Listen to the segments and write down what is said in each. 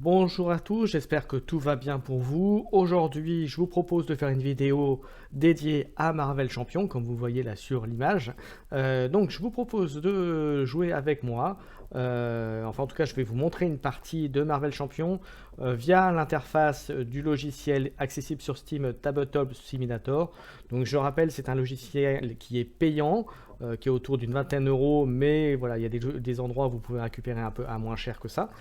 Bonjour à tous, j'espère que tout va bien pour vous. Aujourd'hui, je vous propose de faire une vidéo dédiée à Marvel Champion, comme vous voyez là sur l'image. Donc, je vous propose de jouer avec moi. Enfin, en tout cas, je vais vous montrer une partie de Marvel Champion via l'interface du logiciel accessible sur Steam Tabletop Simulator. Donc, je rappelle, c'est un logiciel qui est payant. Qui est autour d'une vingtaine d'euros, mais voilà, il y a des endroits où vous pouvez récupérer un peu à moins cher que ça.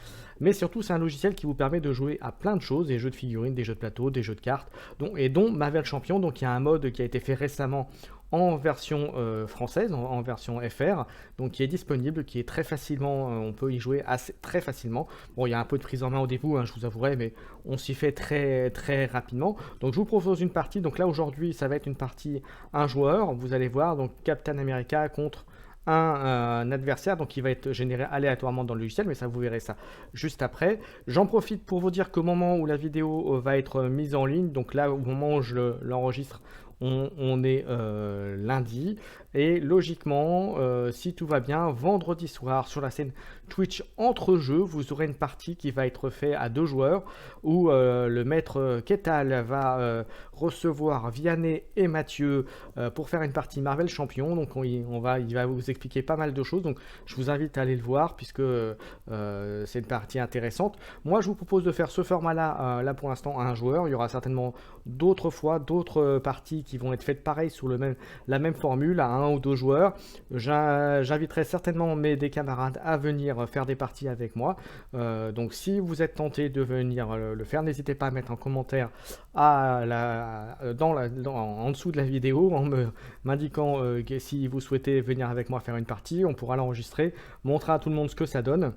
Mais surtout, c'est un logiciel qui vous permet de jouer à plein de choses, des jeux de figurines, des jeux de plateau, des jeux de cartes, dont Marvel Champion. Donc il y a un mode qui a été fait récemment en version française, en version FR, donc qui est disponible, qui est très facilement, on peut y jouer très facilement. Bon, il y a un peu de prise en main au début, hein, je vous avouerai, mais on s'y fait très très rapidement. Donc je vous propose une partie, donc là aujourd'hui ça va être une partie un joueur, vous allez voir, donc Captain America contre un adversaire, donc qui va être généré aléatoirement dans le logiciel, mais ça vous verrez ça juste après. J'en profite pour vous dire qu'au moment où la vidéo va être mise en ligne, donc là au moment où je l'enregistre, on est lundi, et logiquement, si tout va bien, vendredi soir sur la scène Twitch entre jeux, vous aurez une partie qui va être faite à 2 joueurs, où le maître Ketal va recevoir Vianney et Mathieu pour faire une partie Marvel Champion. Donc il va vous expliquer pas mal de choses, donc je vous invite à aller le voir puisque c'est une partie intéressante. Moi je vous propose de faire ce format là pour l'instant à un joueur. Il y aura certainement d'autres fois d'autres parties qui vont être faites pareil sur la même formule à 1 ou 2 joueurs. J'inviterai certainement des camarades à venir faire des parties avec moi. Donc si vous êtes tenté de venir le faire, n'hésitez pas à mettre un commentaire en dessous de la vidéo en m'indiquant que si vous souhaitez venir avec moi faire une partie, on pourra l'enregistrer, montrer à tout le monde ce que ça donne.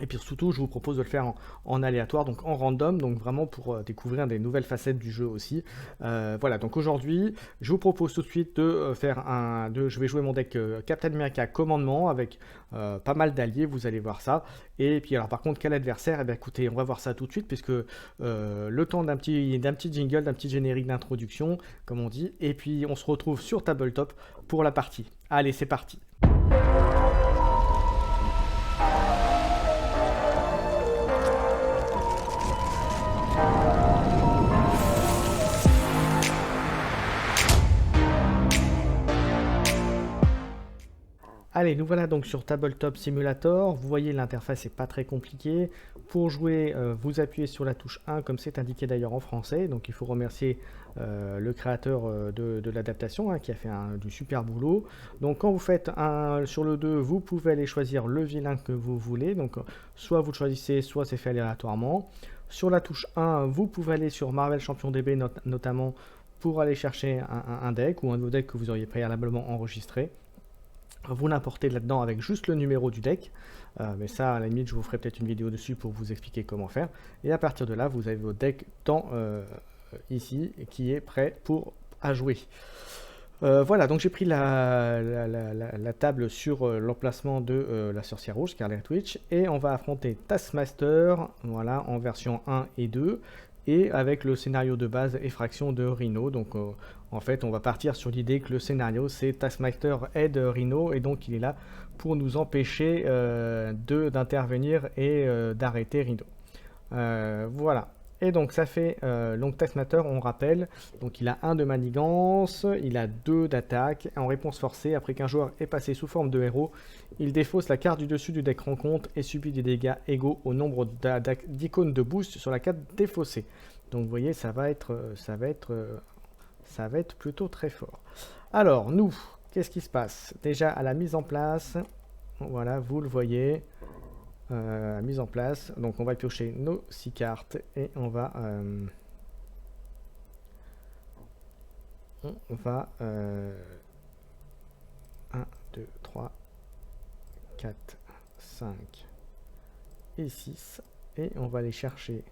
Et puis surtout, je vous propose de le faire en aléatoire, donc en random, donc vraiment pour découvrir des nouvelles facettes du jeu aussi. Voilà, donc aujourd'hui, je vous propose tout de suite de je vais jouer mon deck Captain America Commandement avec pas mal d'alliés, vous allez voir ça. Et puis alors par contre, quel adversaire? Eh bien écoutez, on va voir ça tout de suite, puisque le temps d'un petit jingle, d'un petit générique d'introduction, comme on dit. Et puis on se retrouve sur Tabletop pour la partie. Allez, c'est parti. Allez, nous voilà donc sur Tabletop Simulator. Vous voyez, l'interface n'est pas très compliquée. Pour jouer, vous appuyez sur la touche 1, comme c'est indiqué d'ailleurs en français. Donc il faut remercier le créateur de l'adaptation qui a fait du super boulot. Donc quand vous faites sur le 2, vous pouvez aller choisir le vilain que vous voulez. Donc soit vous le choisissez, soit c'est fait aléatoirement. Sur la touche 1, vous pouvez aller sur Marvel Champion DB notamment pour aller chercher un deck ou un de vos decks que vous auriez préalablement enregistré. Vous l'importez là-dedans avec juste le numéro du deck, mais ça à la limite je vous ferai peut-être une vidéo dessus pour vous expliquer comment faire. Et à partir de là vous avez votre deck ici qui est prêt à jouer. Voilà, donc j'ai pris la table sur l'emplacement de la sorcière rouge, Scarlet Witch, et on va affronter Taskmaster, voilà, en version 1 et 2, et avec le scénario de base Effraction de Rhino. Donc en fait, on va partir sur l'idée que le scénario, c'est Taskmaster aide Rhino, et donc il est là pour nous empêcher d'intervenir et d'arrêter Rhino. Voilà. Et donc ça fait, donc Taskmaster, on rappelle, donc il a 1 de manigance, il a 2 d'attaque. En réponse forcée, après qu'un joueur est passé sous forme de héros, il défausse la carte du dessus du deck rencontre et subit des dégâts égaux au nombre d'icônes de boost sur la carte défaussée. Donc vous voyez, ça va être plutôt très fort. Alors nous, qu'est-ce qui se passe? Déjà à la mise en place, voilà, vous le voyez. Mise en place, donc on va piocher nos 6 cartes et on va 1, 2, 3, 4, 5 et 6, et on va aller chercher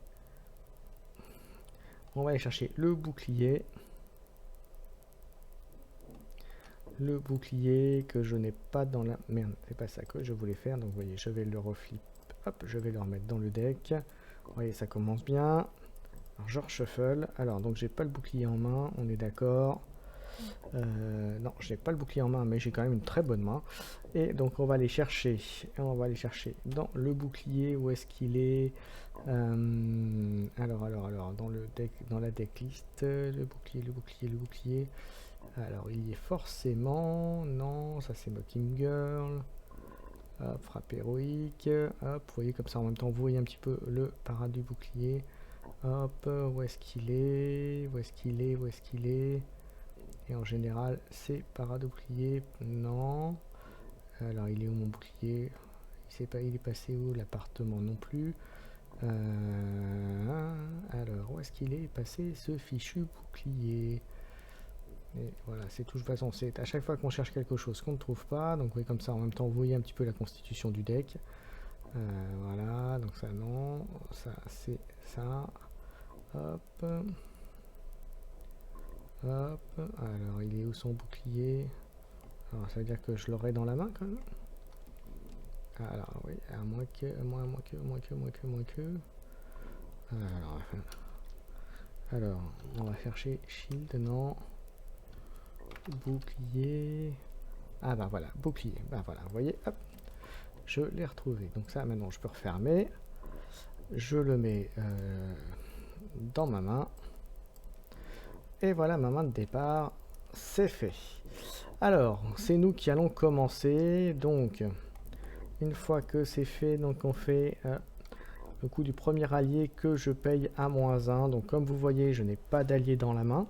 le bouclier que je n'ai pas dans la... Merde, c'est pas ça que je voulais faire. Donc vous voyez, je vais le reflip, hop, je vais le remettre dans le deck. Vous voyez, ça commence bien. Alors je reshuffle. Alors donc j'ai pas le bouclier en main, on est d'accord. Non, je n'ai pas le bouclier en main, mais j'ai quand même une très bonne main. Et donc on va aller chercher, dans le bouclier, où est-ce qu'il est, alors, dans le deck, dans la decklist, le bouclier. Alors il y est forcément, non, ça c'est Mocking Girl. Hop, frappe héroïque. Hop, vous voyez comme ça en même temps, vous voyez un petit peu le parade du bouclier. Hop, où est-ce qu'il est? Où est-ce qu'il est? Où est-ce qu'il est? Et en général, c'est parade au bouclier. Non. Alors, il est où mon bouclier? Il est passé où? L'appartement non plus. Alors, où est-ce qu'il est passé ce fichu bouclier? Et voilà, c'est tout. De toute façon, c'est à chaque fois qu'on cherche quelque chose qu'on ne trouve pas. Donc, oui, comme ça, en même temps, vous voyez un petit peu la constitution du deck. Voilà, donc ça, non. Ça, c'est ça. Hop. Hop. Alors, il est où son bouclier? Alors, ça veut dire que je l'aurai dans la main quand même. Alors, oui, à moins que. Alors, on va chercher shield, non. Bouclier. Ah bah voilà, bouclier. Bah voilà, vous voyez, hop, je l'ai retrouvé. Donc ça, maintenant, je peux refermer. Je le mets dans ma main. Et voilà ma main de départ, c'est fait. Alors, c'est nous qui allons commencer. Donc, une fois que c'est fait, donc on fait le coup du premier allié que je paye à -1. Donc, comme vous voyez, je n'ai pas d'allié dans la main.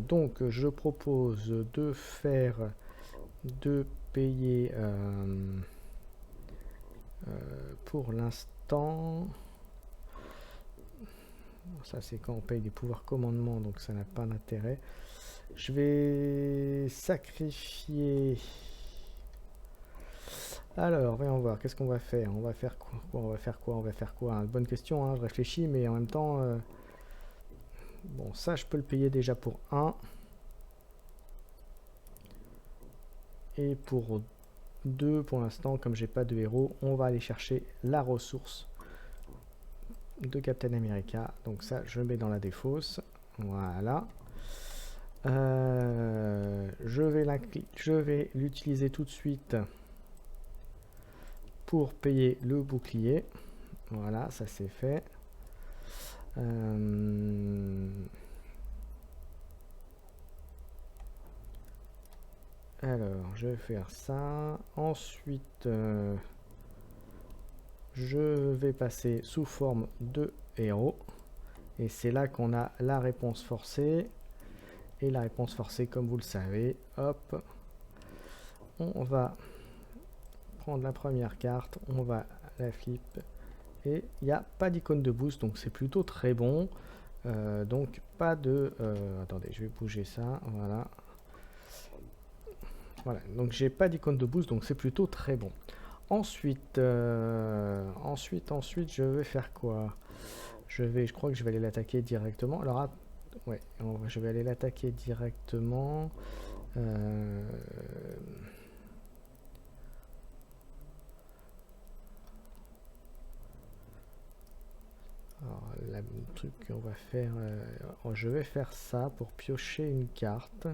Donc, je propose de payer pour l'instant. Ça, c'est quand on paye des pouvoirs commandement, donc ça n'a pas d'intérêt. Je vais sacrifier. Alors, voyons voir, qu'est-ce qu'on va faire? On va faire quoi? On va faire quoi? Bonne question, hein, je réfléchis, mais en même temps... bon, ça, je peux le payer déjà pour 1. Et pour 2, pour l'instant, comme j'ai pas de héros, on va aller chercher la ressource de Captain America. Donc ça, je mets dans la défausse. Voilà. Je vais l'utiliser tout de suite pour payer le bouclier. Voilà, ça c'est fait. Alors, je vais faire ça. Ensuite, je vais passer sous forme de héros. Et c'est là qu'on a la réponse forcée. Et la réponse forcée, comme vous le savez, hop, on va prendre la première carte, on va la flip. Et il n'y a pas d'icône de boost, donc c'est plutôt très bon. Donc pas de... attendez, je vais bouger ça, voilà. Voilà, donc j'ai pas d'icône de boost, donc c'est plutôt très bon. Ensuite, je vais faire quoi? Je crois que je vais aller l'attaquer directement. Alors, ouais, je vais aller l'attaquer directement. Alors, le truc qu'on va faire, je vais faire ça pour piocher une carte.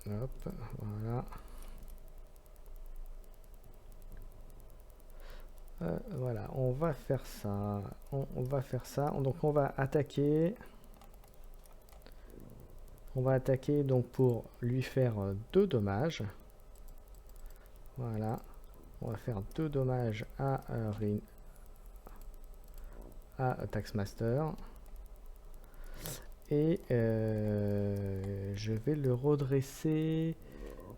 Hop, voilà. Voilà, on va faire ça. On va faire ça. Donc on va attaquer. On va attaquer donc pour lui faire 2 dommages. Voilà. On va faire 2 dommages à Taxmaster. Et je vais le redresser.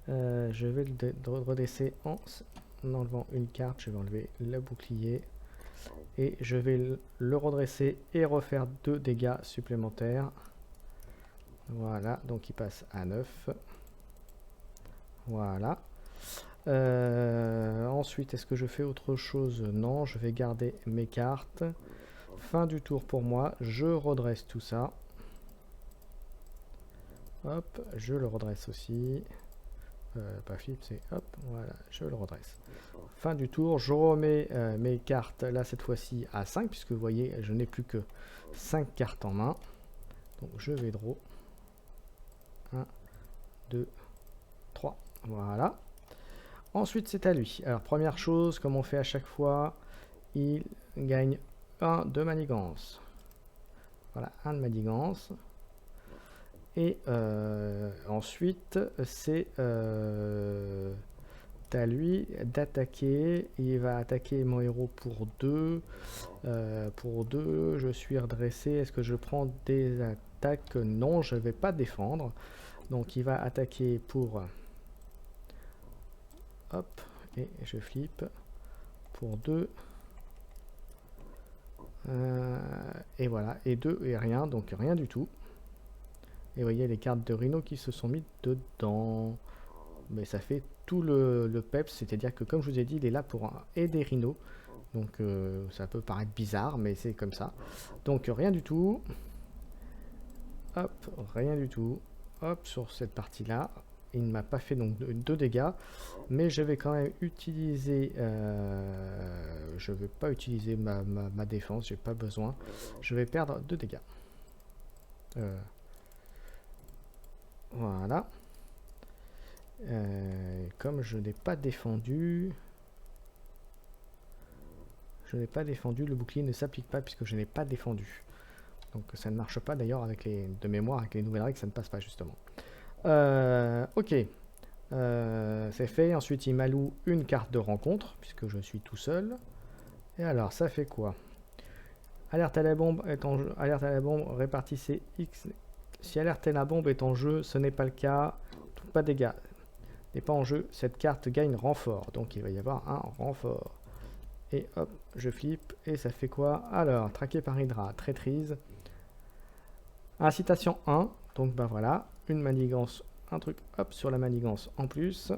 Redresser en enlevant une carte. Je vais enlever le bouclier. Et je vais le redresser et refaire 2 dégâts supplémentaires. Voilà, donc il passe à 9. Voilà. Ensuite, est-ce que je fais autre chose? Non, je vais garder mes cartes. Fin du tour pour moi. Je redresse tout ça. Hop, je le redresse aussi. Pas flip, c'est hop, voilà, je le redresse. Fin du tour, je remets mes cartes, là cette fois-ci à 5, puisque vous voyez, je n'ai plus que 5 cartes en main. Donc je vais draw. 1, 2, 3. Voilà. Ensuite, c'est à lui. Alors, première chose, comme on fait à chaque fois, il gagne 1 de manigance. Voilà, 1 de manigance. Et ensuite, c'est à lui d'attaquer. Il va attaquer mon héros pour 2. Pour 2, je suis redressé. Est-ce que je prends des attaques? Non, je ne vais pas défendre. Donc, il va attaquer pour... Hop, et je flippe pour 2. Et voilà, et 2 et rien, donc rien du tout. Et vous voyez les cartes de Rhino qui se sont mises dedans. Mais ça fait tout le peps, c'est-à-dire que comme je vous ai dit, il est là pour aider Rhino. Donc ça peut paraître bizarre, mais c'est comme ça. Donc rien du tout. Hop, rien du tout. Hop, sur cette partie-là. Il ne m'a pas fait donc 2 dégâts. Mais je vais quand même utiliser... je ne vais pas utiliser ma défense, j'ai pas besoin. Je vais perdre 2 dégâts. Voilà. Comme je n'ai pas défendu... le bouclier ne s'applique pas puisque je n'ai pas défendu. Donc ça ne marche pas d'ailleurs avec les... de mémoire, avec les nouvelles règles, ça ne passe pas justement. Ok. C'est fait. Ensuite, il m'alloue une carte de rencontre puisque je suis tout seul. Et alors, ça fait quoi? Alerte à la bombe est en jeu. Alerte à la bombe, répartissez X. Si alerte à la bombe est en jeu, ce n'est pas le cas. Pas de dégâts. N'est pas en jeu. Cette carte gagne renfort. Donc il va y avoir un renfort. Et hop, je flippe. Et ça fait quoi? Alors, traqué par Hydra, traîtrise. Incitation 1. Donc bah voilà, une manigance, un truc hop sur la manigance en plus.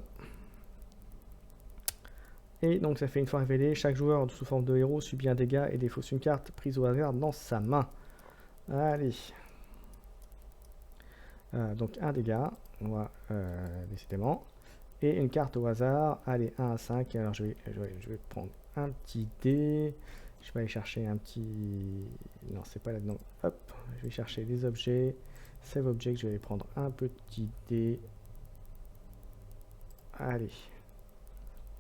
Et donc ça fait une fois révélé, chaque joueur sous forme de héros subit un dégât et défausse une carte prise au hasard dans sa main. Allez. Donc un dégât, on va décidément. Et une carte au hasard, allez 1 à 5. Alors je vais prendre un petit dé. Je vais aller chercher un petit... Non, c'est pas là-dedans. Hop, je vais chercher les objets. Save object, je vais aller prendre un petit dé. Allez.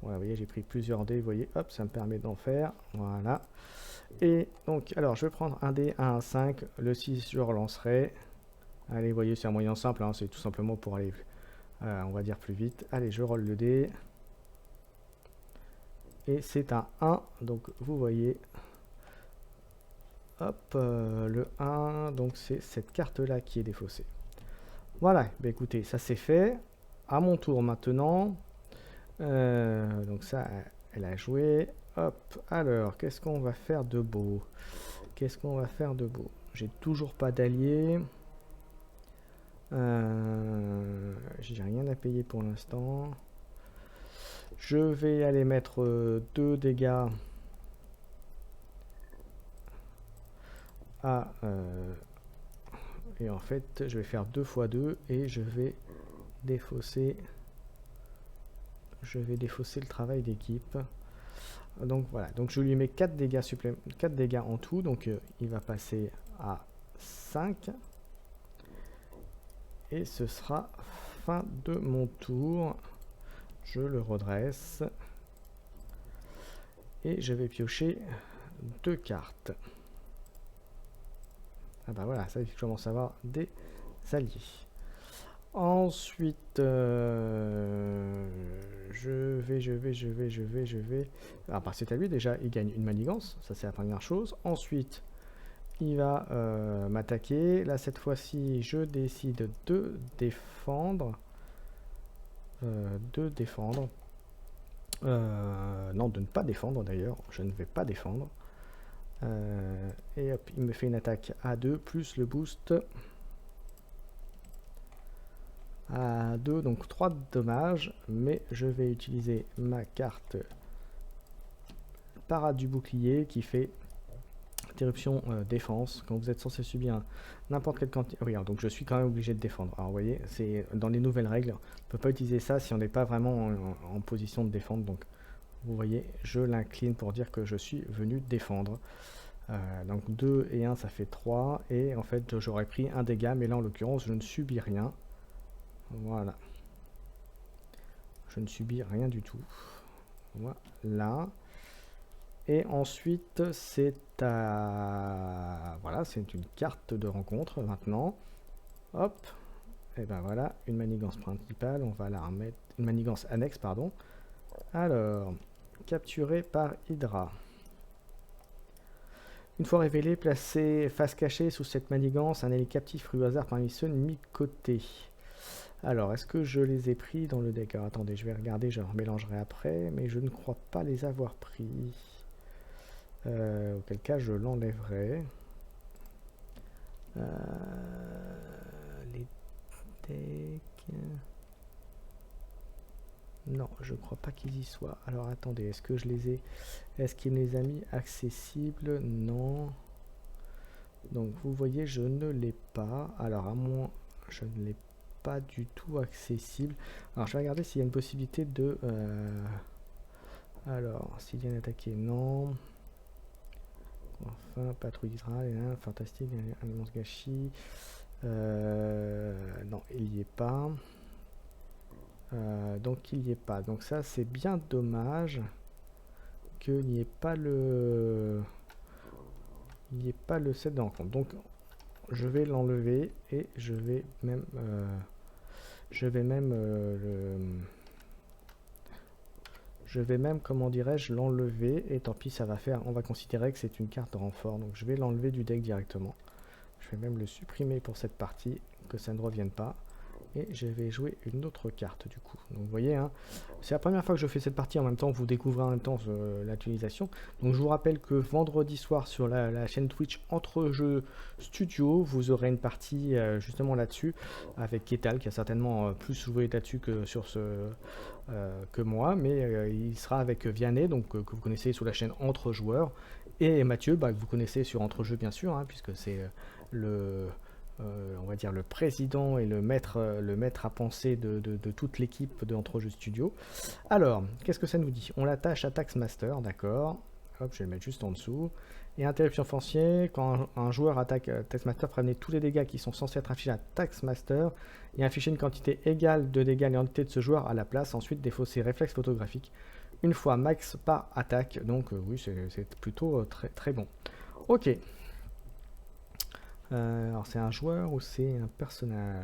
Voilà, vous voyez, j'ai pris plusieurs dés, vous voyez, hop, ça me permet d'en faire. Voilà. Et donc, alors, je vais prendre un dé, 1 à 5. Le 6, je relancerai. Allez, vous voyez, c'est un moyen simple, hein, c'est tout simplement pour aller, on va dire, plus vite. Allez, je roule le dé. Et c'est un 1, donc vous voyez... Hop, le 1, donc c'est cette carte-là qui est défaussée. Voilà, bah écoutez, ça c'est fait. À mon tour maintenant. Donc ça, elle a joué. Hop, alors, qu'est-ce qu'on va faire de beau? Qu'est-ce qu'on va faire de beau? J'ai toujours pas d'alliés. J'ai rien à payer pour l'instant. Je vais aller mettre 2 dégâts à... et en fait, je vais faire 2 x 2 et je vais défausser le travail d'équipe. Donc voilà, donc je lui mets 4 dégâts supplémentaires, 4 dégâts en tout, donc il va passer à 5. Et ce sera fin de mon tour. Je le redresse. Et je vais piocher 2 cartes. Ah bah voilà, ça je commence à avoir des alliés. Ensuite, je vais. Ah bah c'est à lui déjà, il gagne une manigance, ça c'est la première chose. Ensuite, il va m'attaquer. Là cette fois-ci, je décide de défendre. Non, de ne pas défendre d'ailleurs. Je ne vais pas défendre. Et hop, il me fait une attaque à 2 plus le boost à 2, donc 3 de dommages. Mais je vais utiliser ma carte parade du bouclier qui fait interruption défense. Quand vous êtes censé subir n'importe quelle quantité. Oui, donc je suis quand même obligé de défendre. Alors vous voyez, c'est dans les nouvelles règles. On ne peut pas utiliser ça si on n'est pas vraiment en position de défendre. Donc vous voyez, je l'incline pour dire que je suis venu défendre. Donc 2 et 1 ça fait 3. Et en fait j'aurais pris un dégât, mais là en l'occurrence je ne subis rien. Voilà. Je ne subis rien du tout. Voilà. Et ensuite c'est à... Voilà, c'est une carte de rencontre maintenant. Hop. Et ben voilà, une manigance principale. On va la remettre... Une manigance annexe, pardon. Alors, capturé par Hydra. Une fois révélé, placez face cachée sous cette manigance un allié captif pris au hasard parmi ceux mis de côté. Alors, est-ce que je les ai pris dans le deck? Alors, attendez, je vais regarder, je remélangerai après, mais je ne crois pas les avoir pris. Auquel cas, je l'enlèverai. Les decks... Non, je crois pas qu'ils y soient. Alors, attendez, est-ce que je les ai... Est-ce qu'il me les a mis accessibles? Non. Donc vous voyez, je ne l'ai pas. Alors à moins, je ne l'ai pas du tout accessible. Alors je vais regarder s'il y a une possibilité de... Alors, s'il y a une attaquée, non. Enfin, patrouille d'Israël, fantastique, un immense gâchis. Non, il n'y est pas. Donc il n'y est pas. Donc ça, c'est bien dommage qu'il n'y ait pas le... Il n'y ait pas le set de rencontre. Donc je vais l'enlever et je vais même comment dirais-je, l'enlever, et tant pis, ça va faire, on va considérer que c'est une carte de renfort, donc je vais l'enlever du deck directement. Je vais même le supprimer pour cette partie, que ça ne revienne pas. Et je vais jouer une autre carte du coup. Donc vous voyez, hein, c'est la première fois que je fais cette partie en même temps, vous découvrez en même temps l'utilisation. Donc je vous rappelle que vendredi soir sur la chaîne Twitch Entre Jeux Studio, vous aurez une partie justement là-dessus avec Ketal qui a certainement plus joué là-dessus que sur que moi, mais il sera avec Vianney, donc que vous connaissez sous la chaîne Entre Joueurs, et Mathieu, que vous connaissez sur Entre Jeux bien sûr, hein, puisque c'est on va dire le président et le maître à penser de toute l'équipe de Entre Jeux Studio. Alors, qu'est-ce que ça nous dit? On l'attache à Taxmaster, d'accord. Hop, je vais le mettre juste en dessous. Et interruption foncière, quand un joueur attaque Taxmaster, prévenez tous les dégâts qui sont censés être affichés à Taxmaster et afficher une quantité égale de dégâts à l'identité de ce joueur à la place. Ensuite, défausser réflexe photographique une fois max par attaque. Donc, oui, c'est plutôt très, très bon. Ok. Alors c'est un joueur ou c'est un personnage?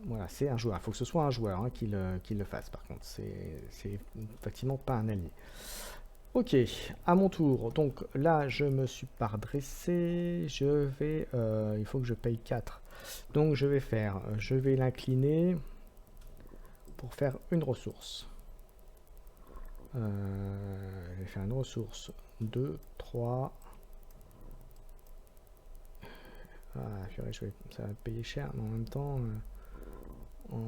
Voilà, c'est un joueur. Il faut que ce soit un joueur hein, qui le fasse par contre. C'est effectivement pas un allié. Ok, à mon tour. Donc là, je me suis pas redressé. Je vais... il faut que je paye 4. Donc je vais faire... je vais l'incliner pour faire une ressource. Je vais faire une ressource 2, 3... Ah, purée, ça va payer cher, mais en même temps, on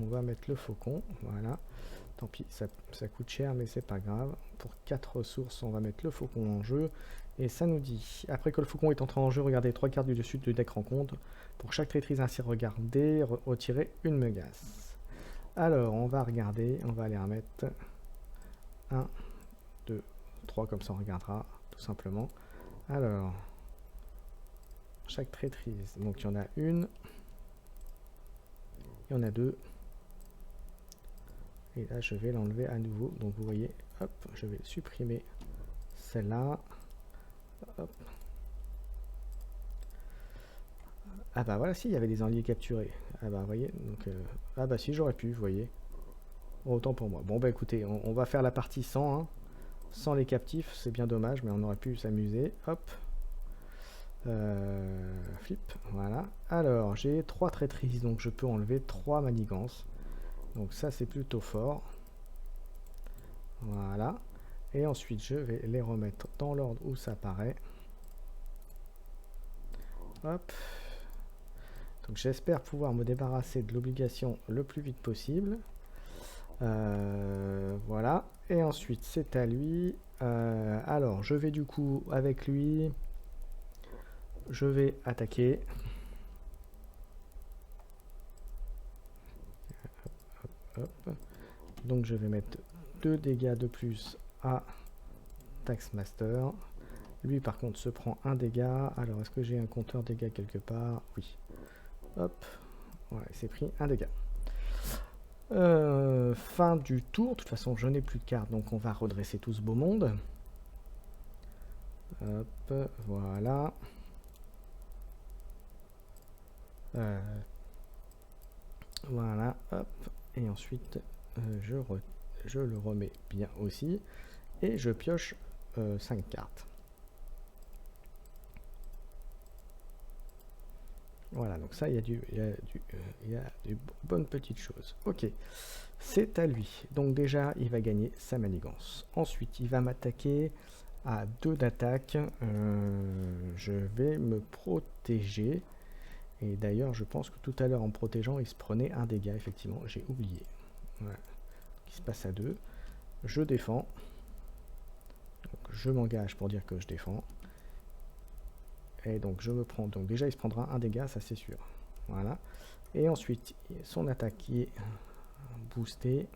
va mettre le faucon, voilà. Tant pis, ça coûte cher, mais c'est pas grave. Pour 4 ressources, on va mettre le faucon en jeu. Et ça nous dit, après que le faucon est entré en jeu, regardez 3 cartes du dessus du deck rencontre. Pour chaque traîtrise ainsi regardée, retirer une megace. Alors, on va regarder, on va aller remettre 1, 2, 3, comme ça on regardera, tout simplement. Alors, chaque traîtrise, donc il y en a une, il y en a deux, et là je vais l'enlever à nouveau, donc vous voyez, hop, je vais supprimer celle-là, hop. Ah bah voilà, si, il y avait des alliés capturés, ah bah vous voyez, donc, ah bah si, j'aurais pu, vous voyez, autant pour moi. Bon bah écoutez, on va faire la partie sans, hein. Sans les captifs, c'est bien dommage, mais on aurait pu s'amuser, hop. Flip, voilà. Alors, j'ai 3 traîtrises, donc je peux enlever 3 manigances. Donc ça, c'est plutôt fort. Voilà. Et ensuite, je vais les remettre dans l'ordre où ça paraît. Hop. Donc j'espère pouvoir me débarrasser de l'obligation le plus vite possible. Voilà. Et ensuite, c'est à lui. Alors, je vais du coup, avec lui... Je vais attaquer. Hop, hop, hop. Donc je vais mettre 2 dégâts de plus à Taxmaster. Lui par contre se prend un dégât. Alors est-ce que j'ai un compteur dégâts quelque part? Oui. Hop. Voilà, il s'est pris un dégât. Fin du tour. De toute façon je n'ai plus de cartes, donc on va redresser tout ce beau monde. Hop, voilà. Voilà, hop. Et ensuite je le remets bien aussi. Et je pioche 5 cartes. Voilà, donc ça, il y a des bonnes petites choses. Ok, c'est à lui. Donc déjà, il va gagner sa manigance. Ensuite, il va m'attaquer à 2 d'attaque. Je vais me protéger. Et d'ailleurs, je pense que tout à l'heure, en me protégeant, il se prenait un dégât, effectivement. J'ai oublié. Voilà. Il se passe à 2. Je défends. Donc, je m'engage pour dire que je défends. Et donc je me prends, donc déjà il se prendra un dégât, ça c'est sûr. Voilà. Et ensuite son attaque qui est boostée.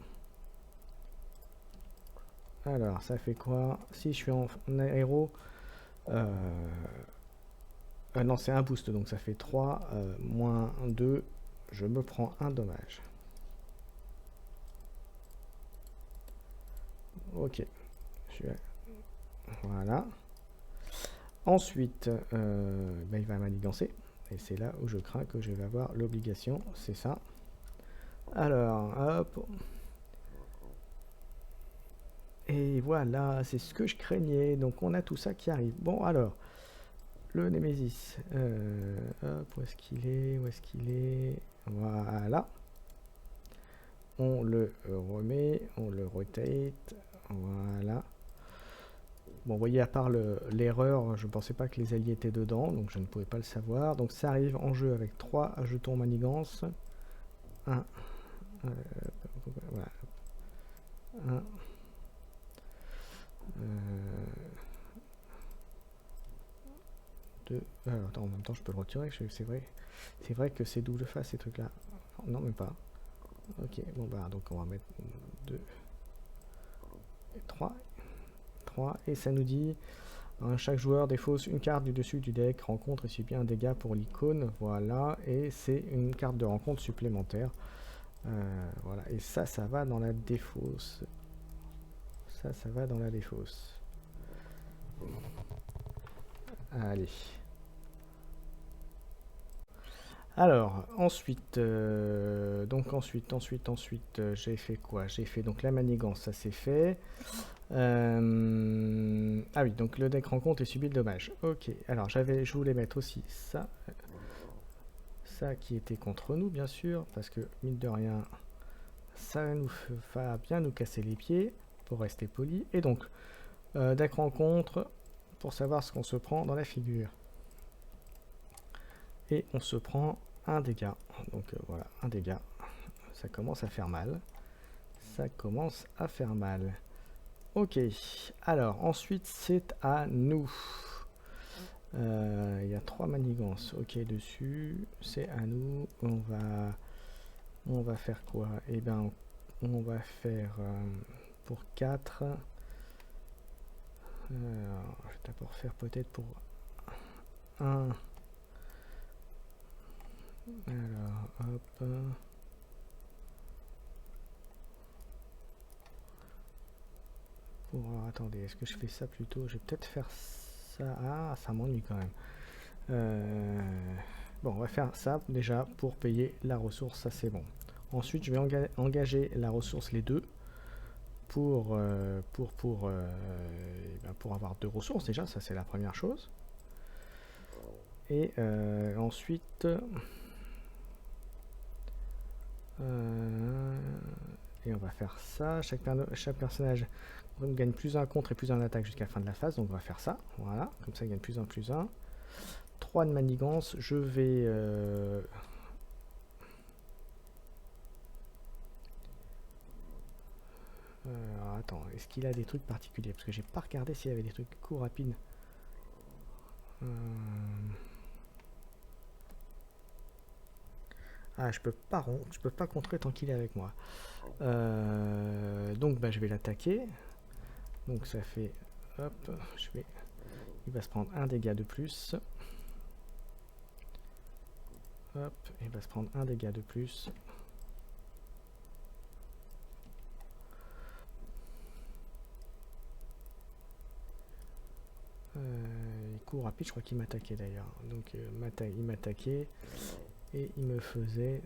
Alors ça fait quoi? Si je suis en aéro, non c'est un boost, donc ça fait 3 moins 2, je me prends un dommage. Ok. Voilà. Ensuite, ben, il va manigancer. Et c'est là où je crains que je vais avoir l'obligation. C'est ça. Alors, hop. Et voilà, c'est ce que je craignais. Donc on a tout ça qui arrive. Bon, alors, le Némésis. Hop, où est-ce qu'il est? Où est-ce qu'il est? Voilà. On le remet, on le rotate. Voilà. Bon, vous voyez, à part l'erreur, je ne pensais pas que les alliés étaient dedans, donc je ne pouvais pas le savoir. Donc ça arrive en jeu avec 3 jetons manigance. 1. Voilà. 1. 2. Alors, attends, en même temps, je peux le retirer. C'est vrai que c'est double face ces trucs-là. Non, même pas. Ok, bon, bah, donc on va mettre 2 et 3. 3. Et ça nous dit. Chaque joueur défausse une carte du dessus du deck, rencontre et subit un dégât pour l'icône, voilà, et c'est une carte de rencontre supplémentaire. Voilà, et ça va dans la défausse. Ça va dans la défausse. Allez. Alors, ensuite, j'ai fait quoi? J'ai fait donc la manigance, ça c'est fait. Ah oui, donc le deck rencontre et subit le dommage. Ok, alors je voulais mettre aussi ça. Ça qui était contre nous, bien sûr, parce que, mine de rien, ça va bien nous casser les pieds, pour rester poli. Et donc, deck rencontre, pour savoir ce qu'on se prend dans la figure. Et on se prend un dégât. Donc voilà, un dégât. Ça commence à faire mal. Ça commence à faire mal. Ok, alors ensuite c'est à nous. Il y a 3 manigances. Ok, dessus, c'est à nous. On va faire quoi? Eh bien, on va faire pour 4. Je vais d'abord faire peut-être pour 1. Alors, hop. Alors, attendez, est-ce que je fais ça plutôt? Je vais peut-être faire ça. Ah, ça m'ennuie quand même. Bon, on va faire ça déjà pour payer la ressource, ça c'est bon. Ensuite, je vais engager la ressource les deux pour avoir 2 ressources déjà, ça c'est la première chose. Et ensuite... et on va faire ça. Chaque personnage gagne plus 1 contre et plus 1 attaque jusqu'à la fin de la phase. Donc on va faire ça. Voilà. Comme ça il gagne plus 1 plus 1. 3 de manigance. Je vais... alors, attends. Est-ce qu'il a des trucs particuliers? Parce que j'ai pas regardé s'il y avait des trucs courts rapides. Ah, je peux pas contrer tant qu'il est avec moi. Donc bah, je vais l'attaquer. Donc ça fait... Hop, il va se prendre un dégât de plus. Hop, il va se prendre un dégât de plus. Coup rapide, je crois qu'il m'attaquait d'ailleurs. Donc il m'attaquait et il me faisait...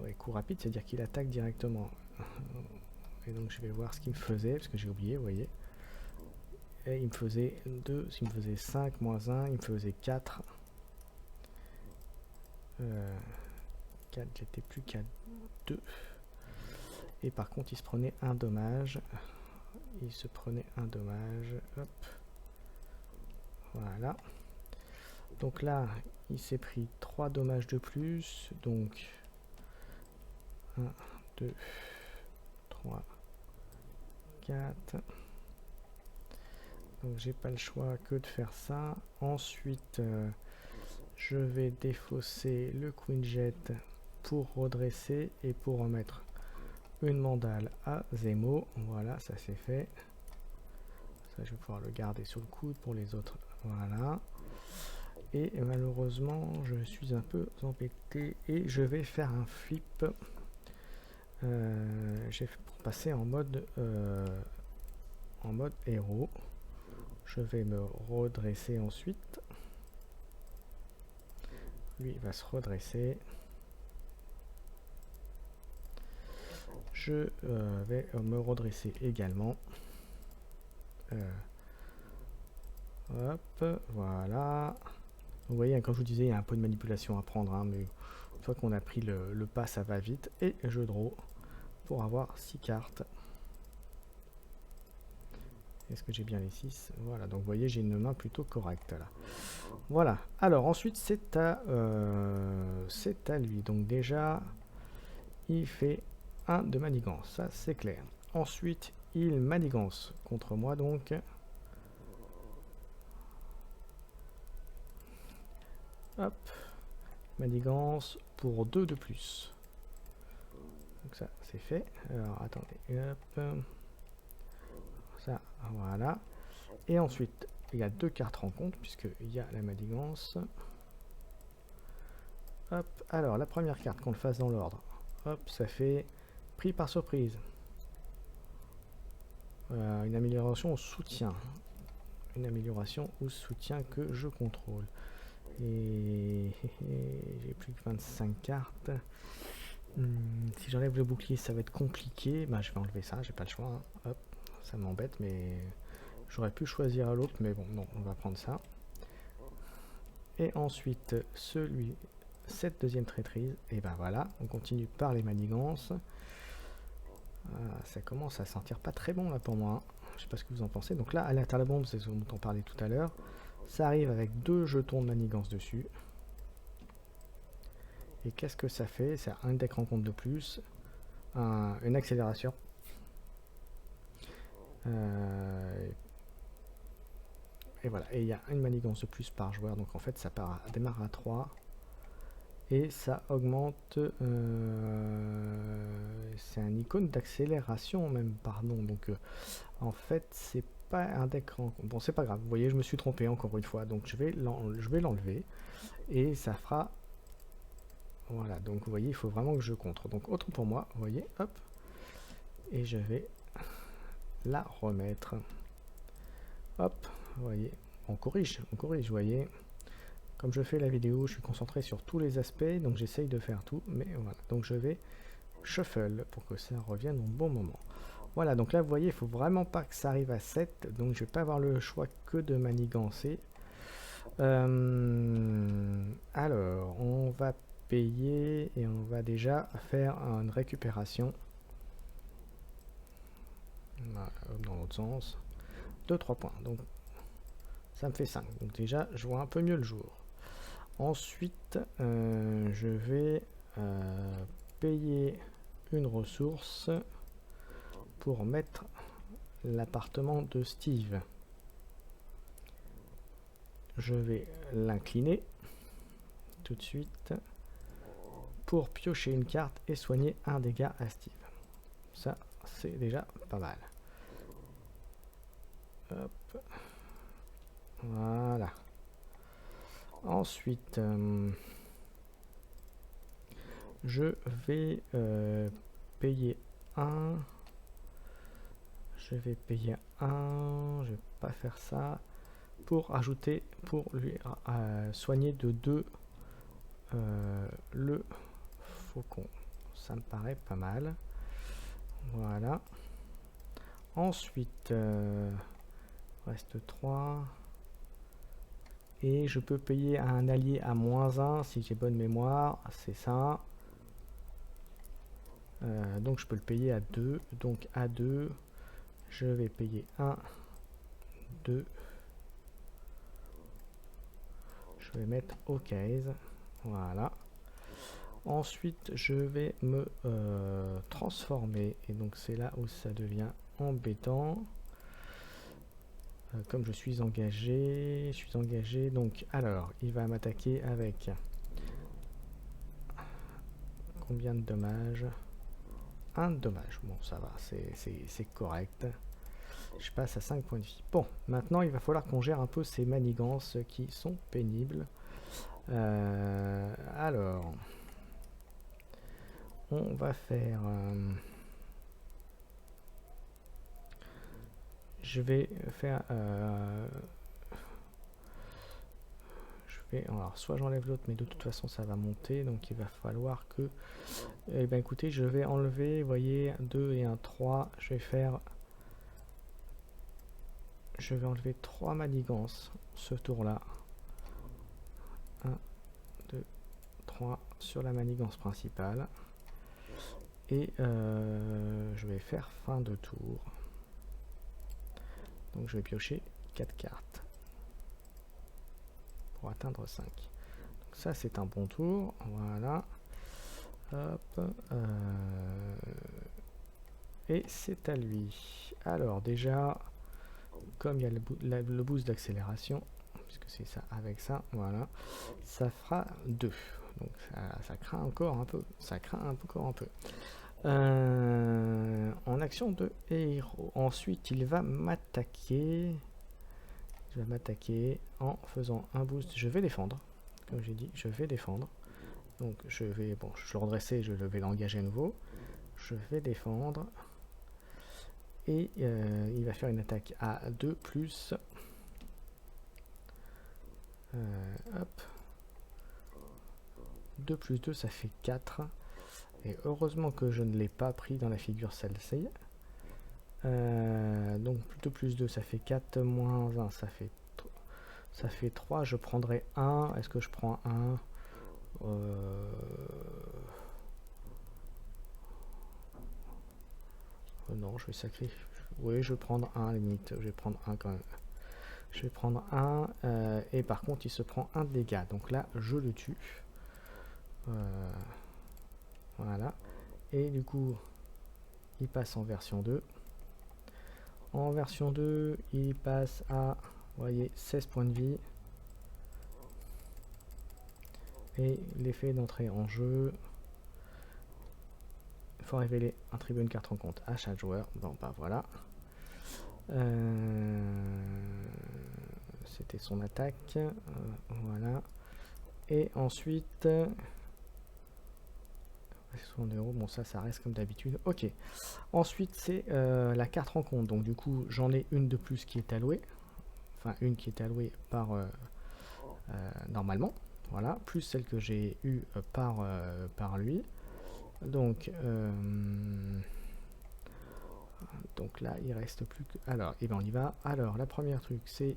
Ouais, coup rapide, c'est-à-dire qu'il attaque directement. Et donc je vais voir ce qu'il me faisait, parce que j'ai oublié, vous voyez. Et il me faisait 2, s'il me faisait 5 moins 1, il me faisait 4. 4, j'étais plus qu'à 2. Et par contre, il se prenait un dommage. Il se prenait un dommage. Hop. Voilà. Donc là, il s'est pris 3 dommages de plus. Donc 1, 2, 3, 4. Donc j'ai pas le choix que de faire ça. Ensuite, je vais défausser le Queen Jet pour redresser et pour remettre une mandale à Zemo. Voilà, ça c'est fait. Ça, je vais pouvoir le garder sur le coude pour les autres. Voilà. Et malheureusement, je suis un peu embêté et je vais faire un flip. Pour passer en mode héros. Je vais me redresser ensuite. Lui il va se redresser. Je vais me redresser également. Hop, voilà. Vous voyez, comme je vous disais, il y a un peu de manipulation à prendre, hein, mais une fois qu'on a pris le pas, ça va vite. Et je draw pour avoir 6 cartes. Est-ce que j'ai bien les 6? Voilà, donc vous voyez, j'ai une main plutôt correcte là. Voilà, alors ensuite c'est à lui. Donc déjà, il fait 1 de manigance, ça c'est clair. Ensuite, il manigance contre moi, donc. Hop, manigance pour 2 de plus. Donc ça, c'est fait. Alors, attendez, hop. Ça, voilà. Et ensuite, il y a 2 cartes rencontre, puisqu'il y a la manigance. Hop, alors, la première carte, qu'on le fasse dans l'ordre. Hop, ça fait pris par surprise. Une amélioration au soutien. Une amélioration au soutien que je contrôle. Et j'ai plus que 25 cartes. Si j'enlève le bouclier, ça va être compliqué. Bah, je vais enlever ça, j'ai pas le choix. Hein. Hop, ça m'embête, mais j'aurais pu choisir l'autre, mais bon, non, on va prendre ça. Et ensuite, cette deuxième traîtrise, et ben voilà, on continue par les manigances. Ça commence à sentir pas très bon là pour moi. Hein. Je sais pas ce que vous en pensez. Donc là, alerte à la bombe, c'est ce dont on parlait tout à l'heure. Ça arrive avec 2 jetons de manigance dessus. Et qu'est-ce que ça fait? C'est un deck rencontre de plus, une accélération. Et voilà, et il y a une manigance de plus par joueur, donc en fait ça démarre à 3. Et ça augmente, c'est un icône d'accélération même, pardon, donc en fait c'est pas un deck rencontre. Bon, c'est pas grave, vous voyez, je me suis trompé encore une fois, donc je vais l'enlever, et ça fera... Voilà, donc vous voyez, il faut vraiment que je contre. Donc autre pour moi, vous voyez, hop. Et je vais la remettre. Hop, vous voyez, on corrige, vous voyez. Comme je fais la vidéo, je suis concentré sur tous les aspects, donc j'essaye de faire tout. Mais voilà, donc je vais shuffle pour que ça revienne au bon moment. Voilà, donc là, vous voyez, il faut vraiment pas que ça arrive à 7. Donc je vais pas avoir le choix que de manigancer. Alors, on va payer et on va déjà faire une récupération. Voilà, dans l'autre sens. 2-3 points. Donc ça me fait 5. Donc déjà, je vois un peu mieux le jour. Ensuite, je vais payer une ressource pour mettre l'appartement de Steve. Je vais l'incliner. tout de suite pour piocher une carte et soigner un dégât à Steve. Ça, c'est déjà pas mal. Hop. Voilà. Ensuite, je vais payer un. Je vais payer un. Je vais pas faire ça. Pour ajouter, pour lui soigner de 2 le faucon. Ça me paraît pas mal. Voilà. Ensuite, reste 3. Et je peux payer à un allié à -1 si j'ai bonne mémoire. C'est ça. Donc je peux le payer à 2. Donc à 2, je vais payer 1, 2. Je vais mettre OK. Voilà. Ensuite, je vais me transformer. Et donc c'est là où ça devient embêtant. Comme je suis engagé, donc alors il va m'attaquer avec combien de dommages? 1 dommage. Bon, ça va, c'est correct. Je passe à 5 points de vie. Bon, maintenant il va falloir qu'on gère un peu ces manigances qui sont pénibles. Alors, on va faire... je vais faire... alors, soit j'enlève l'autre, mais de toute façon ça va monter, donc il va falloir que... Eh bien écoutez, je vais enlever, vous voyez, 2 et un 3. Je vais faire... Je vais enlever 3 manigances ce tour-là. 1, 2, 3 sur la manigance principale. Et je vais faire fin de tour. Donc je vais piocher 4 cartes pour atteindre 5. Donc ça c'est un bon tour. Voilà. Hop. Et c'est à lui. Alors déjà, comme il y a le boost d'accélération, puisque c'est ça avec ça, voilà, ça fera 2. Donc ça craint encore un peu. Ça craint encore un peu. En action de héros. Ensuite, il va m'attaquer. Il va m'attaquer en faisant un boost. Je vais défendre. Comme j'ai dit, je vais défendre. Donc je vais, bon, je le redresser, je vais l'engager à nouveau. Je vais défendre. Et il va faire une attaque à 2 plus. Hop. 2 plus 2, ça fait 4. Et heureusement que je ne l'ai pas pris dans la figure celle-ci. Donc 2 plus 2, ça fait 4, moins 1, ça fait 3. Je prendrai 1. Est-ce que je prends 1 non, je vais sacrifier. Oui, je vais prendre 1 à la limite. Je vais prendre 1 quand même. Je vais prendre 1. Et par contre, il se prend 1 de dégâts. Donc là, je le tue. Voilà. Et du coup, il passe en version 2. En version 2, il passe à, vous voyez, 16 points de vie. Et l'effet d'entrée en jeu. Il faut révéler un tribune carte rencontre à chaque joueur. Bon, bah voilà. C'était son attaque. Voilà. Et ensuite... bon ça reste comme d'habitude. Ok. Ensuite c'est la carte rencontre. Donc du coup j'en ai une de plus qui est allouée. Enfin une qui est allouée par normalement. Voilà. Plus celle que j'ai eue par lui. Donc là il reste plus que... Alors, et ben on y va. Alors la première truc c'est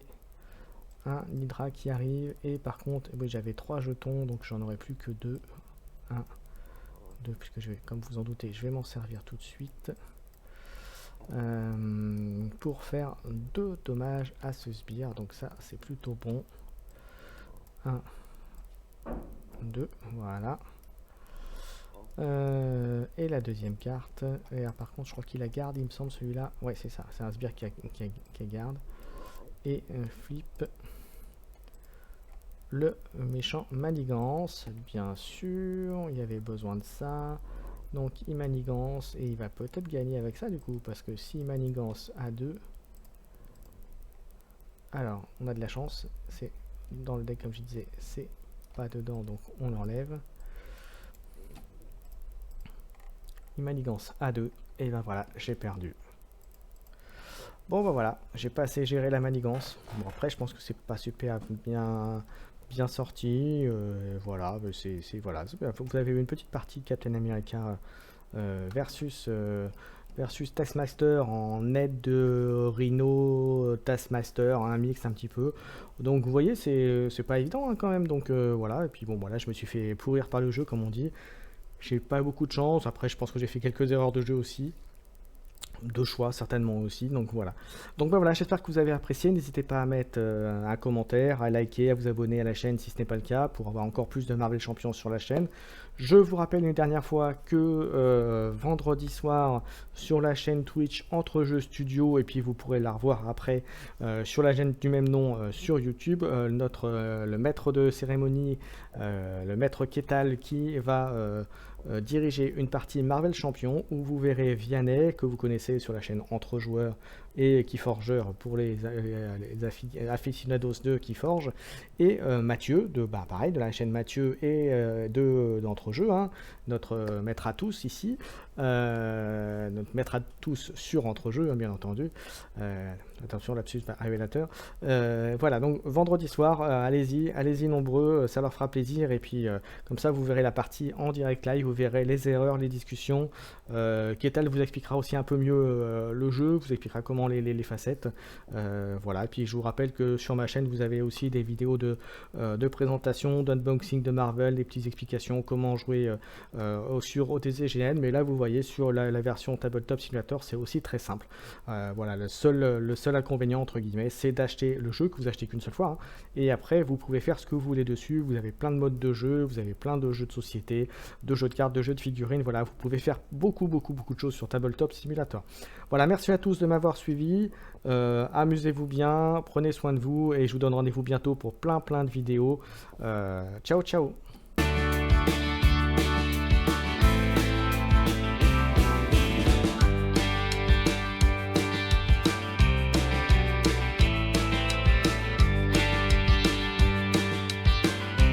un Hydra qui arrive. Et par contre j'avais 3 jetons. Donc j'en aurais plus que 2. 1, 2, puisque je vais, comme vous en doutez, je vais m'en servir tout de suite pour faire 2 dommages à ce sbire. Donc ça c'est plutôt bon. 1, 2, voilà. Et la deuxième carte, et là, par contre je crois qu'il la garde, il me semble, celui-là. Ouais, c'est ça, c'est un sbire qui garde. Et flip. le méchant Manigance, bien sûr, il y avait besoin de ça. Donc il manigance et il va peut-être gagner avec ça du coup, parce que si manigance à 2, alors on a de la chance, c'est dans le deck comme je disais, c'est pas dedans donc on l'enlève. Il manigance à 2 et ben voilà, j'ai perdu. Bon ben voilà, j'ai pas assez géré la manigance. Bon après je pense que c'est pas super bien sorti, voilà, voilà. Vous avez eu une petite partie Captain America versus Taskmaster en aide de Rhino, Taskmaster, un mix un petit peu. Donc vous voyez, c'est pas évident hein, quand même. Donc voilà, et puis bon, voilà, je me suis fait pourrir par le jeu, comme on dit. J'ai pas beaucoup de chance. Après, je pense que j'ai fait quelques erreurs de jeu aussi. De choix certainement aussi, donc voilà. Donc ben voilà, j'espère que vous avez apprécié. N'hésitez pas à mettre un commentaire, à liker, à vous abonner à la chaîne si ce n'est pas le cas, pour avoir encore plus de Marvel Champions sur la chaîne. Je vous rappelle une dernière fois que vendredi soir sur la chaîne Twitch Entre Jeux Studio, et puis vous pourrez la revoir après sur la chaîne du même nom sur YouTube, le maître de cérémonie, le maître Ketal, qui va diriger une partie Marvel Champion où vous verrez Vianney, que vous connaissez sur la chaîne Entre Joueurs, et Keyforger pour les aficionados de Keyforge, et Mathieu, pareil, de la chaîne Mathieu et d'Entrejeux, hein, notre maître à tous ici, notre maître à tous sur Entrejeux, hein, bien entendu. Attention, lapsus révélateur. Voilà, donc vendredi soir, allez-y nombreux, ça leur fera plaisir, et puis comme ça vous verrez la partie en direct live, vous verrez les erreurs, les discussions. Ketal vous expliquera aussi un peu mieux le jeu, vous expliquera comment les facettes. Voilà, et puis je vous rappelle que sur ma chaîne vous avez aussi des vidéos de présentation, d'unboxing de Marvel, des petites explications, comment jouer sur OTCGN, mais là vous voyez sur la version Tabletop Simulator c'est aussi très simple. Voilà, le seul inconvénient entre guillemets c'est d'acheter le jeu que vous achetez qu'une seule fois, hein, et après vous pouvez faire ce que vous voulez dessus. Vous avez plein de modes de jeu, vous avez plein de jeux de société, de jeux de cartes, de jeux de figurines. Voilà, vous pouvez faire beaucoup de choses sur Tabletop Simulator. Voilà, merci à tous de m'avoir suivi, amusez-vous bien, prenez soin de vous, et je vous donne rendez-vous bientôt pour plein de vidéos. Ciao ciao.